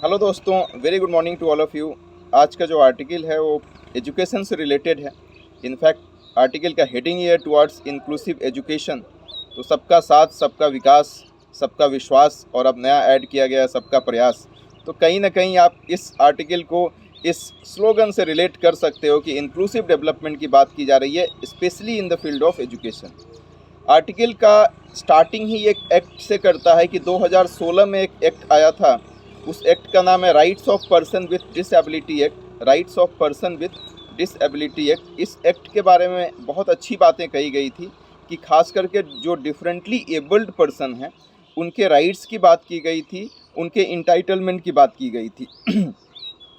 Hello दोस्तों, very good morning to all of you. आज का जो आर्टिकल है वो एजुकेशन से रिलेटेड है। इनफैक्ट आर्टिकल का हेडिंग ही है टुवर्ड्स इंक्लूसिव एजुकेशन। तो सबका साथ, सबका विकास, सबका विश्वास और अब नया ऐड किया गया है सबका प्रयास। तो कहीं ना कहीं आप इस आर्टिकल को इस स्लोगन से रिलेट कर सकते हो कि इंक्लूसिव डेवलपमेंट की बात की जा रही है, specially in the field of education. Article का स्टार्टिंग ही एक एक्ट से करता है कि 2016 में एक एक्ट आया था। उस एक्ट का नाम है rights of person with disability act. Rights of person with disability act. इस एक्ट के बारे में बहुत अच्छी बातें कही गई थी कि खास करके जो डिफरेंटली एबल्ड पर्सन हैं उनके राइट्स की बात की गई थी, उनके इंटाइटलमेंट की बात की गई थी।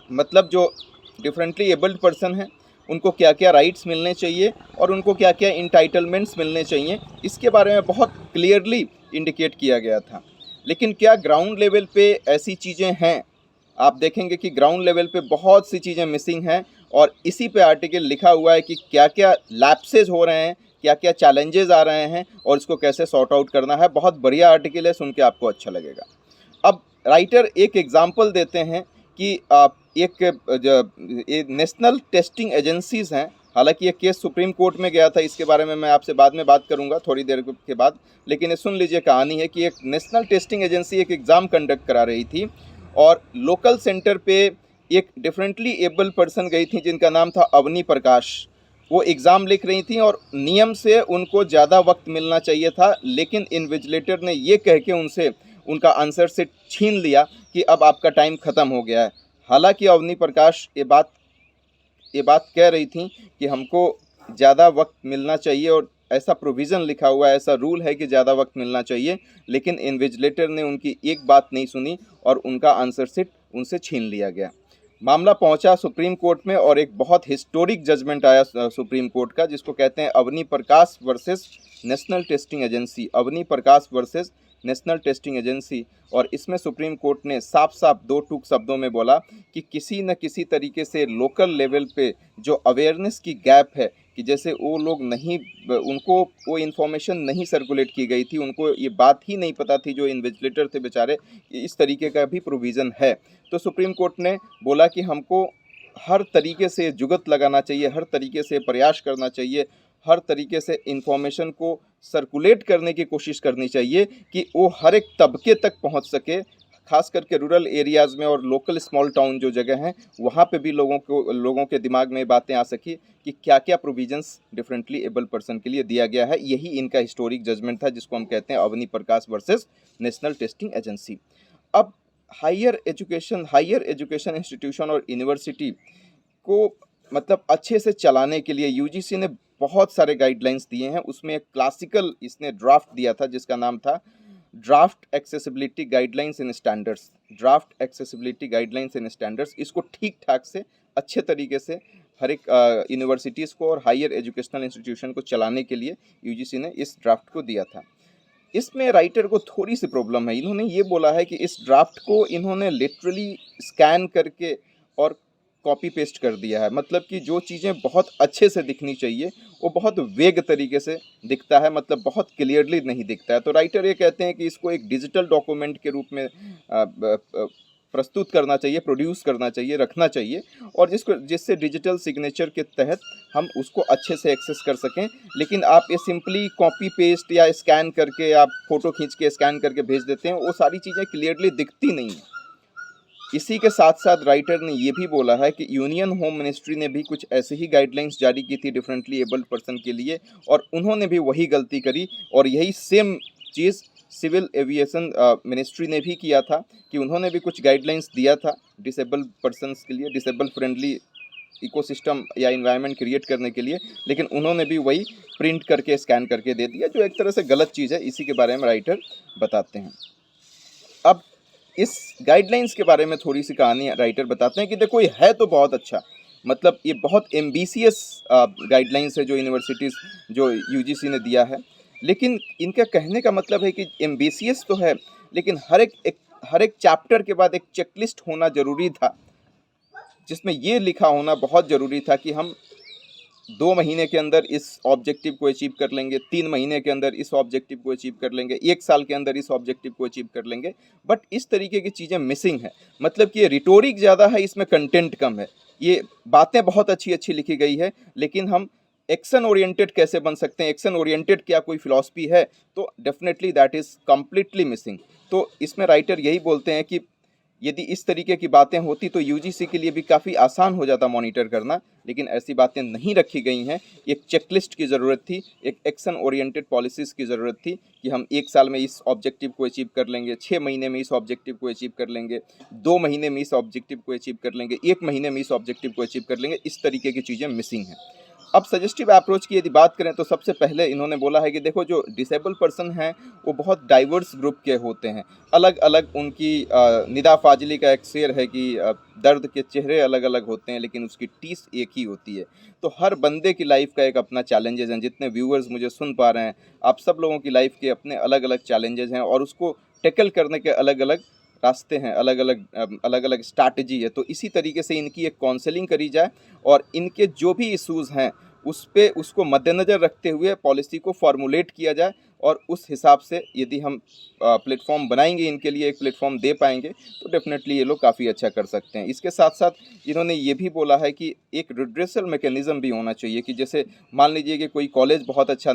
मतलब जो डिफरेंटली एबल्ड पर्सन हैं उनको क्या क्या राइट्स मिलने चाहिए और उनको क्या क्या इंटाइटलमेंट्स मिलने चाहिए, इसके बारे में बहुत क्लियरली इंडिकेट किया गया था। लेकिन क्या ग्राउंड लेवल पे ऐसी चीज़ें हैं? आप देखेंगे कि ग्राउंड लेवल पे बहुत सी चीज़ें मिसिंग हैं और इसी पे आर्टिकल लिखा हुआ है कि क्या क्या लैप्सेज हो रहे हैं, क्या क्या चैलेंजेस आ रहे हैं और इसको कैसे सॉर्ट आउट करना है। बहुत बढ़िया आर्टिकल है, सुन के आपको अच्छा लगेगा। अब राइटर एक एग्जाम्पल देते हैं कि एक नेशनल टेस्टिंग एजेंसीज़ हैं। हालांकि ये केस सुप्रीम कोर्ट में गया था, इसके बारे में मैं आपसे बाद में बात करूंगा थोड़ी देर के बाद। लेकिन ये सुन लीजिए, कहानी है कि एक नेशनल टेस्टिंग एजेंसी एक एग्ज़ाम कंडक्ट करा रही थी और लोकल सेंटर पे एक डिफरेंटली एबल पर्सन गई थी जिनका नाम था अवनी प्रकाश। वो एग्ज़ाम लिख रही थी और नियम से उनको ज़्यादा वक्त मिलना चाहिए था, लेकिन इन्विजिलेटर ने ये कह के उनसे उनका आंसर से छीन लिया कि अब आपका टाइम ख़त्म हो गया है। हालांकि अवनी प्रकाश ये बात कह रही थी कि हमको ज़्यादा वक्त मिलना चाहिए और ऐसा प्रोविज़न लिखा हुआ है, ऐसा रूल है कि ज़्यादा वक्त मिलना चाहिए, लेकिन इन्विजिलेटर ने उनकी एक बात नहीं सुनी और उनका आंसर शीट उनसे छीन लिया गया। मामला पहुंचा सुप्रीम कोर्ट में और एक बहुत हिस्टोरिक जजमेंट आया सुप्रीम कोर्ट का, जिसको कहते हैं Avani Prakash versus National Testing Agency. Avani Prakash versus National Testing Agency. और इसमें सुप्रीम कोर्ट ने साफ साफ दो टूक शब्दों में बोला कि किसी न किसी तरीके से लोकल लेवल पे जो अवेयरनेस की गैप है, कि जैसे वो लोग नहीं, उनको वो इन्फॉर्मेशन नहीं सर्कुलेट की गई थी, उनको ये बात ही नहीं पता थी जो इन्विजिलेटर थे बेचारे, इस तरीके का भी प्रोविज़न है। तो सुप्रीम कोर्ट ने बोला कि हमको हर तरीके से जुगत लगाना चाहिए, हर तरीके से प्रयास करना चाहिए, हर तरीके से इन्फॉर्मेशन को सर्कुलेट करने की कोशिश करनी चाहिए कि वो हर एक तबके तक पहुंच सके, खास करके रूरल एरियाज़ में और लोकल स्मॉल टाउन जो जगह हैं वहाँ पे भी लोगों के दिमाग में बातें आ सकी कि क्या क्या प्रोविजंस डिफरेंटली एबल पर्सन के लिए दिया गया है। यही इनका हिस्टोरिक जजमेंट था, जिसको हम कहते हैं Avani Prakash versus National Testing agency. अब हायर एजुकेशन इंस्टीट्यूशन और यूनिवर्सिटी को मतलब अच्छे से चलाने के लिए यूजीसी ने बहुत सारे गाइडलाइंस दिए हैं। उसमें एक क्लासिकल इसने ड्राफ्ट दिया था जिसका नाम था ड्राफ्ट एक्सेसिबिलिटी गाइडलाइंस इन स्टैंडर्ड्स। ड्राफ्ट एक्सेसिबिलिटी गाइडलाइंस इन स्टैंडर्ड्स, इसको ठीक ठाक से अच्छे तरीके से हर एक यूनिवर्सिटीज़ को और हायर एजुकेशनल इंस्टीट्यूशन को चलाने के लिए यूजीसी ने इस ड्राफ्ट को दिया था। इसमें राइटर को थोड़ी सी प्रॉब्लम है। इन्होंने ये बोला है कि इस ड्राफ्ट को इन्होंने लिटरली स्कैन करके और कॉपी पेस्ट कर दिया है। मतलब कि जो चीज़ें बहुत अच्छे से दिखनी चाहिए वो बहुत वेग तरीके से दिखता है, मतलब बहुत क्लियरली नहीं दिखता है। तो राइटर ये कहते हैं कि इसको एक डिजिटल डॉक्यूमेंट के रूप में प्रस्तुत करना चाहिए, प्रोड्यूस करना चाहिए, रखना चाहिए, और जिससे डिजिटल सिग्नेचर के तहत हम उसको अच्छे से एक्सेस कर सकें। लेकिन आप ये सिंपली कॉपी पेस्ट या स्कैन करके, आप फ़ोटो खींच के स्कैन करके भेज देते हैं, वो सारी चीज़ें क्लियरली दिखती नहीं हैं। इसी के साथ साथ राइटर ने ये भी बोला है कि यूनियन होम मिनिस्ट्री ने भी कुछ ऐसे ही गाइडलाइंस जारी की थी डिफरेंटली एबल्ड पर्सन के लिए, और उन्होंने भी वही गलती करी। और यही सेम चीज़ सिविल एविएशन मिनिस्ट्री ने भी किया था कि उन्होंने भी कुछ गाइडलाइंस दिया था डिसेबल्ड पर्सनस के लिए, डिसेबल फ्रेंडली इकोसिस्टम या इन्वायरमेंट क्रिएट करने के लिए, लेकिन उन्होंने भी वही प्रिंट करके स्कैन करके दे दिया, जो एक तरह से गलत चीज़ है। इसी के बारे में राइटर बताते हैं। अब इस गाइडलाइंस के बारे में थोड़ी सी कहानी राइटर बताते हैं कि देखो ये है तो बहुत अच्छा, मतलब ये बहुत एम्बिशियस गाइडलाइंस है जो यूनिवर्सिटीज़, जो यूजीसी ने दिया है। लेकिन इनका कहने का मतलब है कि एम्बिशियस तो है, लेकिन हर एक चैप्टर के बाद एक चेकलिस्ट होना ज़रूरी था, जिसमें ये लिखा होना बहुत ज़रूरी था कि हम 2 महीने के अंदर इस ऑब्जेक्टिव को अचीव कर लेंगे, 3 महीने के अंदर इस ऑब्जेक्टिव को अचीव कर लेंगे, 1 साल के अंदर इस ऑब्जेक्टिव को अचीव कर लेंगे, बट इस तरीके की चीज़ें मिसिंग है। मतलब कि ये रिटोरिक ज़्यादा है, इसमें कंटेंट कम है। ये बातें बहुत अच्छी लिखी गई है, लेकिन हम एक्शन ओरिएंटेड कैसे बन सकते हैं, एक्शन ओरिएंटेड क्या कोई फिलॉसफी है, तो definitely that is completely missing. तो इसमें राइटर यही बोलते हैं कि यदि इस तरीके की बातें होती तो यूजीसी के लिए भी काफ़ी आसान हो जाता मॉनिटर करना, लेकिन ऐसी बातें नहीं रखी गई हैं। एक चेकलिस्ट की ज़रूरत थी, एक एक्शन ओरिएंटेड पॉलिसीज़ की ज़रूरत थी कि हम 1 साल में इस ऑब्जेक्टिव को अचीव कर लेंगे, 6 महीने में इस ऑब्जेक्टिव को अचीव कर लेंगे, 2 महीने में इस ऑब्जेक्टिव को अचीव कर लेंगे, 1 महीने में इस ऑब्जेक्टिव को अचीव कर लेंगे। इस तरीके की चीज़ें मिसिंग हैं। अब सजेस्टिव अप्रोच की यदि बात करें तो सबसे पहले इन्होंने बोला है कि देखो, जो डिसेबल पर्सन हैं वो बहुत डाइवर्स ग्रुप के होते हैं, अलग अलग उनकी निदा फाजली का एक शेर है कि दर्द के चेहरे अलग अलग होते हैं लेकिन उसकी टीस एक ही होती है। तो हर बंदे की लाइफ का एक अपना चैलेंजेस हैं। जितने व्यूअर्स मुझे सुन पा रहे हैं, आप सब लोगों की लाइफ के अपने अलग अलग चैलेंजेस हैं और उसको टैकल करने के अलग अलग रास्ते हैं, अलग अलग स्ट्रैटेजी है। तो इसी तरीके से इनकी एक काउंसलिंग करी जाए और इनके जो भी इश्यूज़ हैं उसको मद्देनज़र रखते हुए पॉलिसी को फॉर्मुलेट किया जाए और उस हिसाब से यदि हम प्लेटफॉर्म बनाएंगे, इनके लिए एक प्लेटफॉर्म दे पाएंगे, तो डेफिनेटली ये लोग काफ़ी अच्छा कर सकते हैं। इसके साथ साथ इन्होंने ये भी बोला है कि एक रिड्रेसल मैकेनिज़्म भी होना चाहिए कि जैसे मान लीजिए कि कोई कॉलेज बहुत अच्छा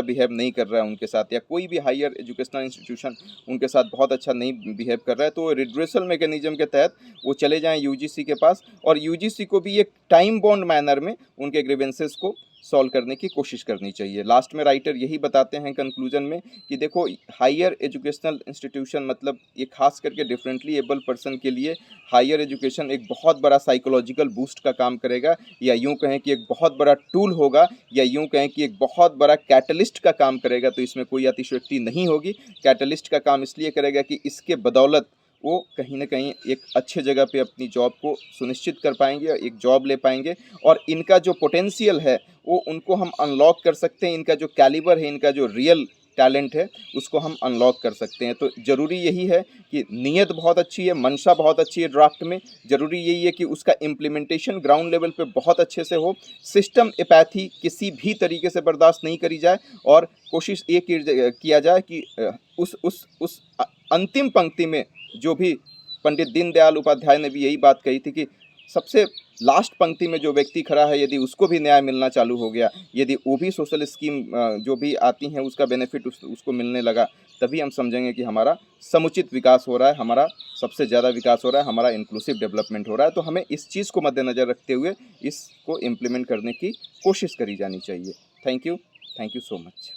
बिहेव नहीं कर रहा है उनके साथ, या कोई भी हायर एजुकेशनल इंस्टीट्यूशन उनके साथ बहुत अच्छा नहीं बिहेव कर रहा है, तो रिड्रेसल मैकेनिज़्म के तहत वो चले जाएँ यूजीसी के पास और यूजीसी को भी एक टाइम बाउंड मैनर में उनके ग्रीवेंसेस को सॉल्व करने की कोशिश करनी चाहिए। लास्ट में राइटर यही बताते हैं कंक्लूजन में कि देखो, हायर एजुकेशनल इंस्टीट्यूशन मतलब ये खास करके डिफरेंटली एबल पर्सन के लिए हायर एजुकेशन एक बहुत बड़ा साइकोलॉजिकल बूस्ट का काम करेगा, या यूँ कहें कि एक बहुत बड़ा टूल होगा, या यूँ कहें कि एक बहुत बड़ा कैटलिस्ट का काम करेगा। तो इसमें कोई अतिशयोक्ति नहीं होगी। कैटलिस्ट का काम इसलिए करेगा कि इसके बदौलत वो कहीं ना कहीं एक अच्छे जगह पे अपनी जॉब को सुनिश्चित कर पाएंगे और एक जॉब ले पाएंगे, और इनका जो पोटेंशियल है वो उनको हम अनलॉक कर सकते हैं। इनका जो कैलिबर है, इनका जो रियल टैलेंट है, उसको हम अनलॉक कर सकते हैं। तो ज़रूरी यही है कि नीयत बहुत अच्छी है, मंशा बहुत अच्छी है ड्राफ्ट में, ज़रूरी यही है कि उसका इम्प्लीमेंटेशन ग्राउंड लेवल पे बहुत अच्छे से हो। सिस्टम एपैथी किसी भी तरीके से बर्दाश्त नहीं करी जाए और कोशिश ये किया जाए कि उस अंतिम पंक्ति में जो भी पंडित दीनदयाल उपाध्याय ने भी यही बात कही थी कि सबसे लास्ट पंक्ति में जो व्यक्ति खड़ा है, यदि उसको भी न्याय मिलना चालू हो गया, यदि वो भी सोशल स्कीम जो भी आती हैं उसका बेनिफिट उसको मिलने लगा, तभी हम समझेंगे कि हमारा समुचित विकास हो रहा है, हमारा सबसे ज़्यादा विकास हो रहा है, हमारा इंक्लूसिव डेवलपमेंट हो रहा है। तो हमें इस चीज़ को मद्देनज़र रखते हुए इसको इम्प्लीमेंट करने की कोशिश करी जानी चाहिए। Thank you so much.